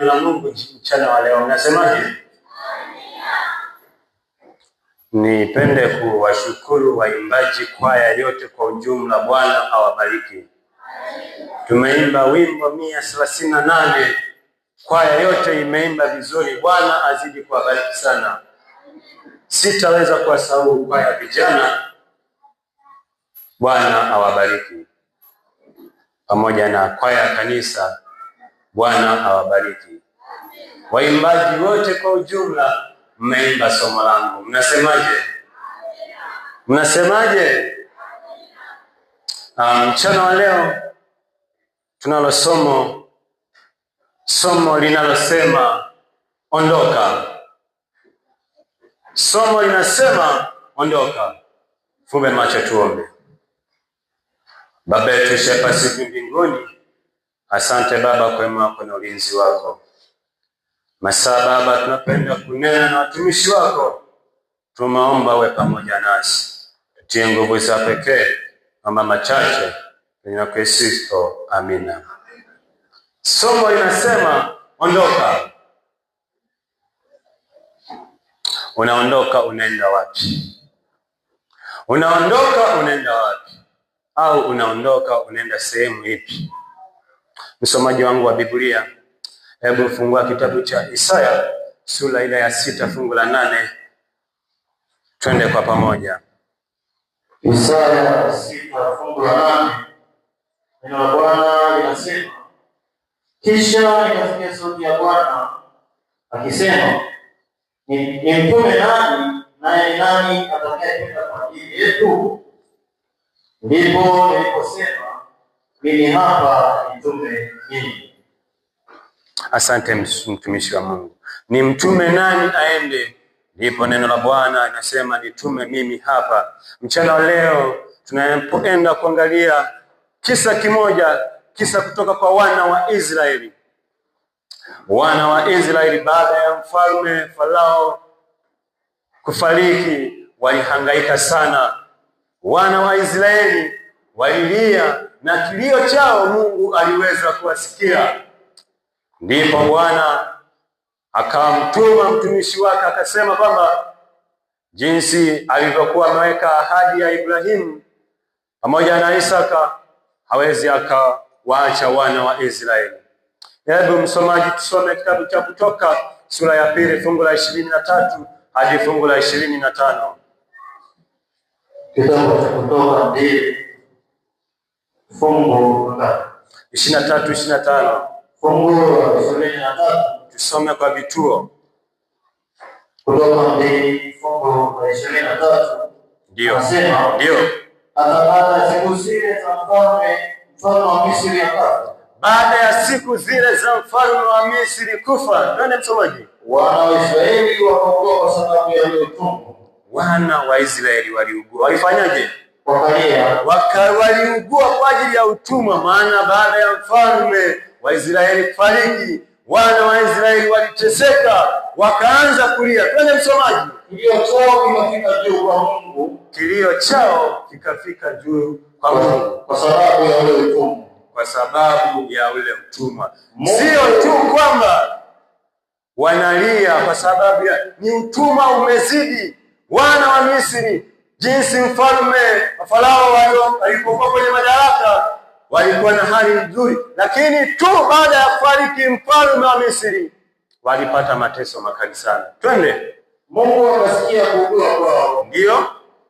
la Mungu mchana wa leo. Nasemaje? Nipende kuwashukuru waimbaji kwaya yote kwa ujumla. Bwana awabariki. Tumeimba wimbo 138. Kwaya yote imeimba vizuri. Bwana azidi kuwabariki sana. Sitaweza kuwasahau kwaya vijana. Bwana awabariki. Pamoja na kwaya kanisa. Bwana awabariki. Waimbaji wote kwa ujumla mmeimba somo langu. Mnasemaje? Mnasemaje? Mchana wa leo tunalo somo linalosema ondoka. Somo linasema ondoka. Fumbe macho tuombe. Baba yetu shepasi mbinguni, asante Baba kwa wema wako na ulinzi wako. Masaa Baba tunapenda kunena na watumishi wako. Tunaomba uwe pamoja nasi. Tutie nguvu za pekee, mambo machache kwa Kristo. Amina. Somo linasema ondoka. Unaondoka unaenda wapi? Unaondoka unaenda wapi? Au unaondoka unaenda sehemu ipi? Msomaji wangu wa Biblia, hebu fungua kitabu cha Isaya sura ile ya 6 fungu la 8. Twende kwa pamoja. Isaya 6 fungu la 8. Neno la Bwana linasema, kisha nikasikia sauti ya Bwana akisema, nimtume nani, naye nani atakayekwenda kwa ajili yetu? Ndipo niliposema, mimi hapa, nitume mimi. Asante mtumishi wa Mungu. Ni mtume nani aende? Ndipo neno la Bwana linasema nitume mimi hapa. Mchana wa leo tunapoenda kuangalia kisa kimoja, kisa kutoka kwa wana wa Israeli. Wana wa Israeli baada ya mfalme Farao kufariki walihangaika sana. Wana wa Israeli walilia na kilio chao Mungu aliweza kuwasikia. Ndipo Bwana akamtuma mtumishi wake akasema kwamba jinsi alivyokuwa ameweka ahadi ya Ibrahimu pamoja na Isaka, hawezi akawaacha wana wa Israeli. Hebu msomaji tusome kitabu cha Kutoka sura ya 2 fungu la 23 hadi fungu la 25. Kitabu cha Kutoka 2 fungu la 23 25. Fungu la 23. Tusome kwa vituo. Kutoka 2 fungu la 23. Ndio. Ndio. Baada ya siku zile za mfalme wa Misri akafa. Baada ya siku zile za mfalme wa Misri kufa. Nani msomaji? Wana wa Israeli wakaugua kwa sababu ya utumwa. Wana wa Israeli waliugua. Walifanyaje? Waliugua kwa ajili ya utumwa. Maana baada ya mfalme wa Israeli kufariki, wana wa Israeli waliteseka, wakaanza kulia. Twende msomaji. Kilio chao kikafika juu kwa Mungu. Kilio chao kikafika juu kwa Mungu kwa sababu ya ule utumwa. Kwa sababu ya ule utumwa. Sio tu kwamba wanalia kwa sababu ya ni utumwa umezidi. Wana wa Misri, jinsi mfalme Farao alipokuwa kwenye madaraka, walikuwa na hali nzuri, lakini tu baada ya kufariki mfalme wa Misri walipata mateso makali sana. Twende. Mungu akasikia kuugua kwao. Ndio.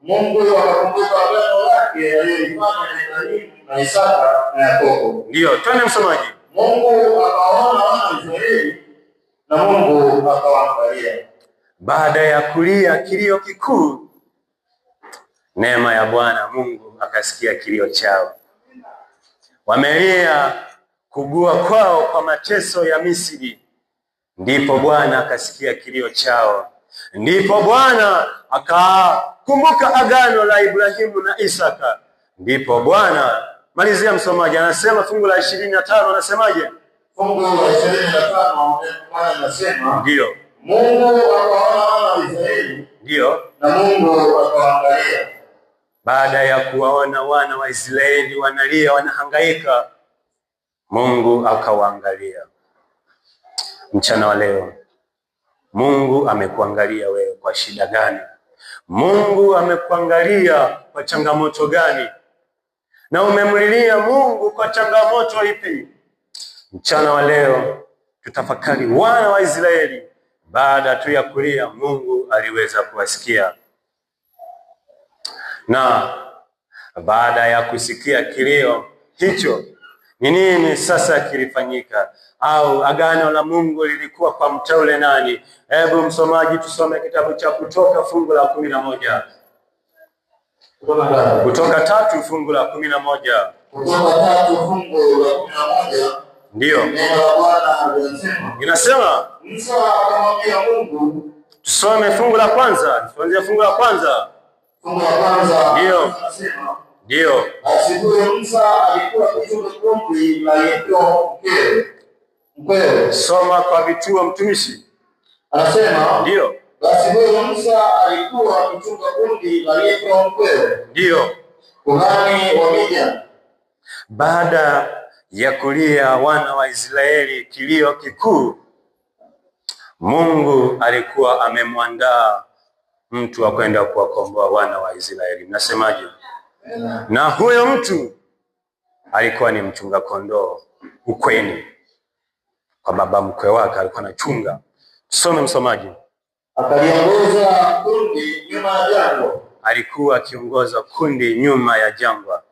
Mungu akakumbuka agano lake alilofanya na Ibrahimu na Isaka na Yakobo. Ndio. Twende msomaji. Mungu akaona wana wa Israeli na Mungu akawaangalia. Baada ya kulia kilio kikuu, neema ya Bwana Mungu akasikia kilio chao. Wamelia kugua kwao kwa mateso ya Misri. Ndipo Bwana akasikia kilio chao. Ndipo Bwana akakumbuka agano la Ibrahimu na Isaka. Ndipo Bwana, malizia msomaji, anasema fungu la 25 anasemaje? Fungu la 25 Bwana anasema, ndio. Mungu akaona wana wa Israeli. Ndio. Na Mungu akawaangalia. Baada ya kuwaona wana wa Israeli wanalia, wanahangaika, Mungu akawaangalia. Mchana wa leo Mungu amekuangalia wewe kwa shida gani? Mungu amekuangalia kwa changamoto gani? Na umemlilia Mungu kwa changamoto ipi? Mchana wa leo tutafakari wana wa Israeli, baada tu ya kulia Mungu aliweza kuwasikia. Na baada ya kusikia kilio hicho, ni nini sasa kilifanyika? Au agano la Mungu lilikuwa kwa mteule nani? Hebu msomaji tusome kitabu cha Kutoka fungu la 11. Kutoka 3 fungu la 11. Kutoka 3 fungu la 11. Ndio. Neno la Bwana linasema. Inasema, Musa akamwambia Mungu. Tusome fungu la kwanza. Tuanze fungu la kwanza. Fungu la kwanza. Ndio. Inasema. Ndio. Basi huyo Musa alikuwa kichunga kundi la Yethro mkwewe. Soma kwa vituo mtumishi. Anasema. Ndio. Basi huyo Musa alikuwa kichunga kundi la Yethro mkwewe. Ndio. Kuhani wa Midian. Baada ya kulia wana wa Israeli kilio kikuu, Mungu alikuwa amemwandaa mtu wa kwenda kuwakomboa wana wa Israeli. Mnasemaje? Na huyo mtu alikuwa ni mchunga kondoo ukweni, kwa baba mkwe wake alikuwa anachunga. Tusome msomaji. Akaliongoza kundi nyuma ya jangwa. Alikuwa akiongoza kundi nyuma ya jangwa.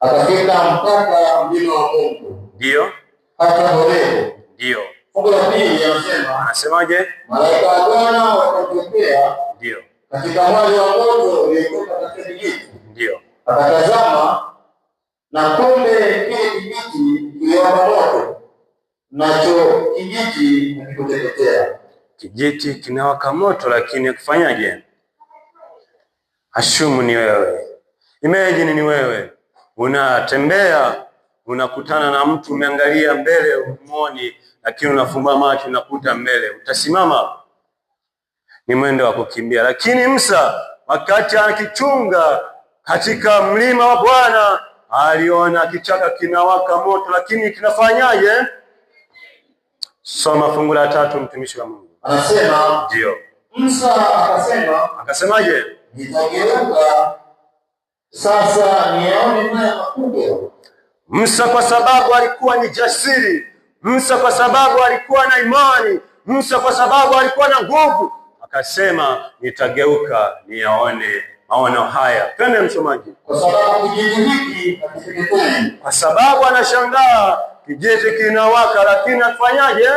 Akafika mpaka mlima wa Mungu. Ndio. Hata Horebu. Ndio. Fungu la 2 anasema. Anasemaje? Malaika wa Bwana wakamtokea. Ndio. Katika mwali wa moto uliotoka katika kijiti. Ndio. Akatazama, na kumbe kile kijiti kiliwaka moto, nacho kijiti hakikuteketea. Kijiti kinawaka moto, lakini kufanyaje? Ashumu ni wewe. Imagine ni wewe. Unatembea, unakutana na mtu, umeangalia mbele umuoni, lakini unafumba macho unakuta mbele. Utasimama? Ni mwendo wa kukimbia. Lakini Musa wakati akichunga katika mlima wa Bwana aliona kichaka kinawaka moto, lakini kinafanyaje? Soma fungu la 3 mtumishi wa Mungu. Anasema, ndio. Musa akasemaje? Nitageuka sasa niyaone haya makubwa. Musa kwa sababu alikuwa ni jasiri, Musa kwa sababu alikuwa na imani, Musa kwa sababu alikuwa na nguvu, akasema nitageuka niyaone maono haya. Twende msomaji. Kwa sababu kijiji hiki hakiteketei. Kwa sababu anashangaa kijiji kinawaka, lakini afanyaje?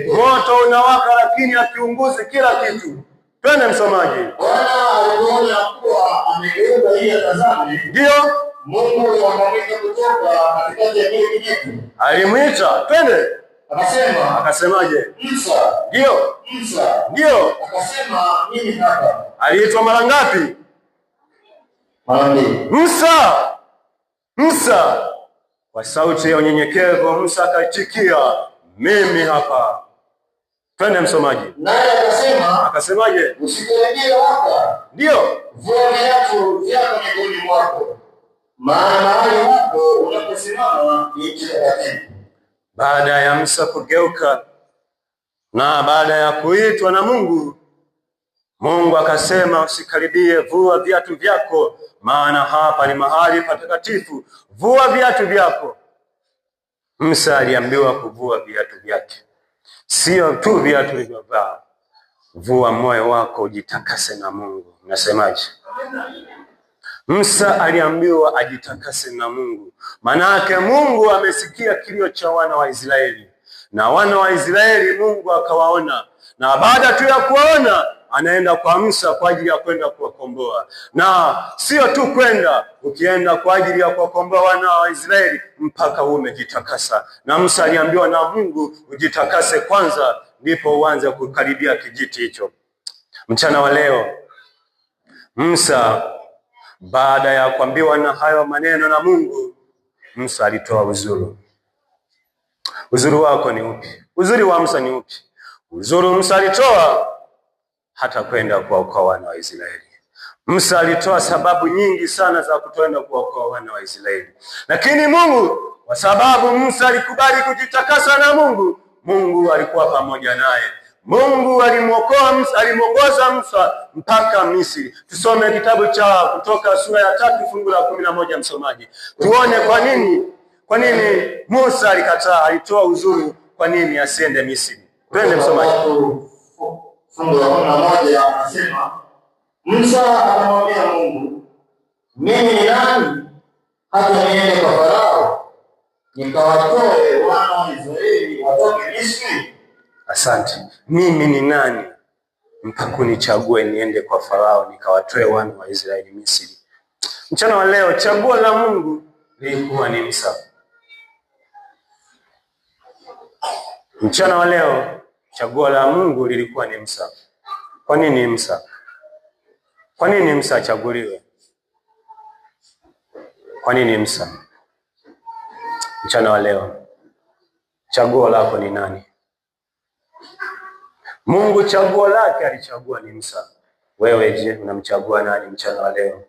Moto unawaka, lakini akiunguzi kila kitu. Twende msomaji. Bwana alipoona kuwa amegeuka ili atazame. Ndio. Mungu akamwita kutoka katikati ya kile kijiji. Alimwita. Twende. Akasemaje? Musa. Ndio. Musa. Ndio. Akasema mimi hapa. Aliitwa mara ngapi? Mara 2. Musa. Musa. Kwa sauti ya unyenyekevu Musa akaitikia, mimi hapa. Twende msomaji. Naye akasemaje? Usikaribie hapa. Ndio. Vua viatu vyako miguuni mwako, maana mahali hapo unaposimama ni takatifu. Baada ya Musa kugeuka na baada ya kuitwa na Mungu, Mungu akasema usikaribie, vua viatu vyako, maana hapa ni mahali patakatifu. Vua viatu vyako. Musa aliambiwa kuvua viatu vyake, sio tu viatu vilivyovaa. Vua moyo wako, ujitakase na Mungu. Nasemaje? Musa aliambiwa ajitakase na Mungu. Manake Mungu amesikia kilio cha wana wa Israeli, na wana wa Israeli Mungu akawaona, na baada tu ya kuwaona anaenda kwa Musa kwa ajili ya kwenda kuwakomboa. Na sio tu kwenda, ukienda kwa ajili ya kuwakomboa wana wa Israeli mpaka umejitakasa. Na Musa aliambiwa na Mungu ujitakase kwanza, ndipo uanze kukaribia kijiti hicho. Mchana wa leo Musa baada ya kuambiwa na hayo maneno na Mungu, Musa alitoa uzuru. Uzuru wako ni upi? Uzuri wa Musa ni upi? Uzuru Musa alitoa hata kwenda kuwaokoa wana wa Israeli. Musa alitoa sababu nyingi sana za kutoenda kuwaokoa wana wa Israeli. Lakini Mungu, kwa sababu Musa alikubali kujitakasa na Mungu, Mungu alikuwa pamoja naye. Mungu alimwongoza Musa mpaka Misri. Tusome kitabu cha Kutoka sura ya 3 fungu la 11, msomaji. Tuone kwa nini Musa alikataa, alitoa uzuru, kwa nini asiende Misri. Twende msomaji. Fungu la 11 anasema, Musa akamwambia Mungu, mimi ni nani hata niende kwa Farao nikawatoe wana wa Israeli watoke Misri? Asante. Mimi ni nani mpaka kunichague niende kwa Farao nikawatoe wana wa Israeli Misri? Mchana wa leo chaguo la Mungu lilikuwa ni Musa. Mchana wa leo chaguo la Mungu lilikuwa ni Musa. Kwa nini Musa? Kwa nini Musa achaguliwe? Kwa nini Musa? Mchana wa leo chaguo lako ni nani? Mungu chaguo lake alichagua ni Musa. Wewe je, unamchagua nani mchana wa leo?